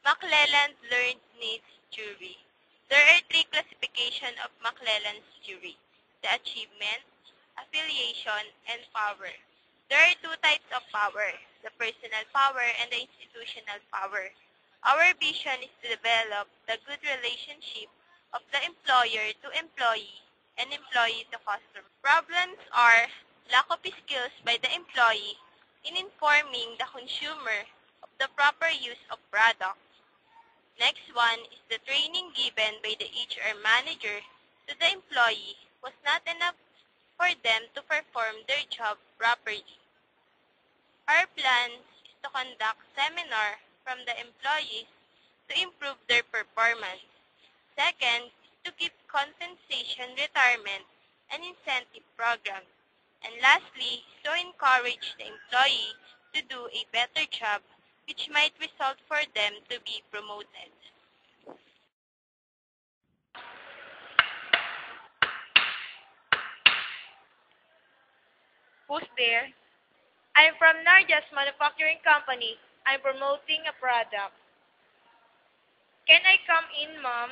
McClelland Learned Needs Jury. There are three classifications of McClelland's jury: the achievement, affiliation, and power. There are two types of power: the personal power and the institutional power. Our vision is to develop the good relationship of the employer to employee and employee to customer. Problems are lack of skills by the employee in informing the consumer of the proper use of products. Next one is the training given by the HR manager to the employee was not enough for them to perform their job properly. Our plan is to conduct seminar from the employees to improve their performance. Second is to give compensation, retirement, and incentive programs. And lastly, to encourage the employee to do a better job, which might result for them to be promoted. Who's there? I'm from Narjas Manufacturing Company. I'm promoting a product. Can I come in, ma'am?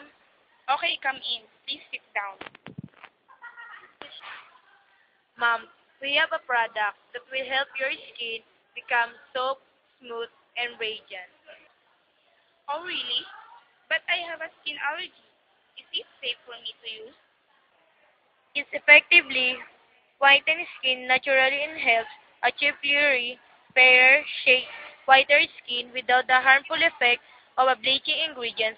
Okay, come in. Please sit down. Ma'am, we have a product that will help your skin become soft, smooth, and radiant. Oh, really? But I have a skin allergy. Is it safe for me to use? It effectively whitens skin naturally and helps achieve fiery, fairer, shade, whiter skin without the harmful effect of a bleaching ingredient.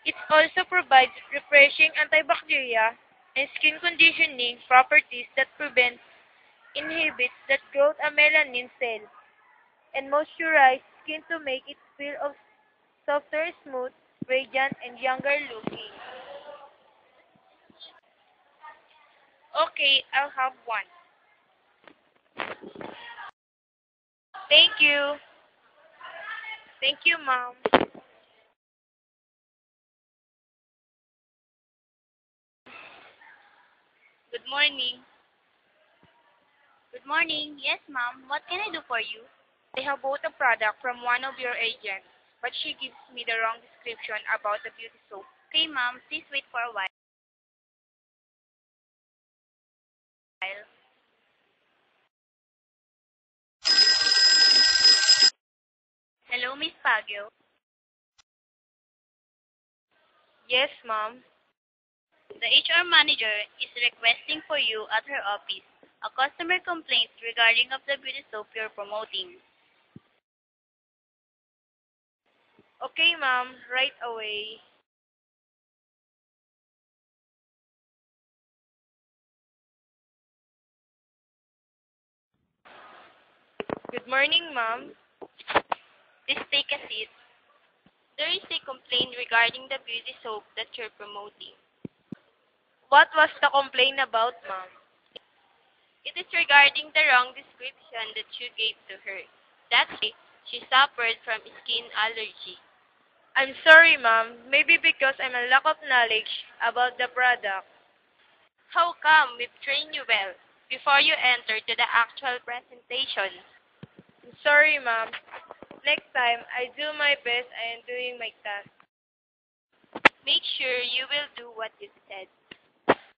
It also provides refreshing antibacterial and skin conditioning properties that inhibit the growth of melanin cells, and moisturize skin to make it feel of softer, smooth, radiant, and younger looking. Okay, I'll have one. Thank you. Thank you, ma'am. Good morning. Good morning. Yes, ma'am. What can I do for you? I have bought a product from one of your agents, but she gives me the wrong description about the beauty soap. Okay, ma'am. Please wait for a while. Hello, Miss Pagyo. Yes, ma'am. The HR manager is requesting for you at her office a customer complaint regarding of the beauty soap you're promoting. Okay, ma'am. Right away. Good morning, ma'am. Please take a seat. There is a complaint regarding the beauty soap that you're promoting. What was the complaint about, ma'am? It is regarding the wrong description that you gave to her. That's why she suffered from skin allergy. I'm sorry, ma'am. Maybe because I'm a lack of knowledge about the product. How come we've trained you well before you enter to the actual presentation? I'm sorry, ma'am. Next time, I do my best. I am doing my task. Make sure you will do what you said.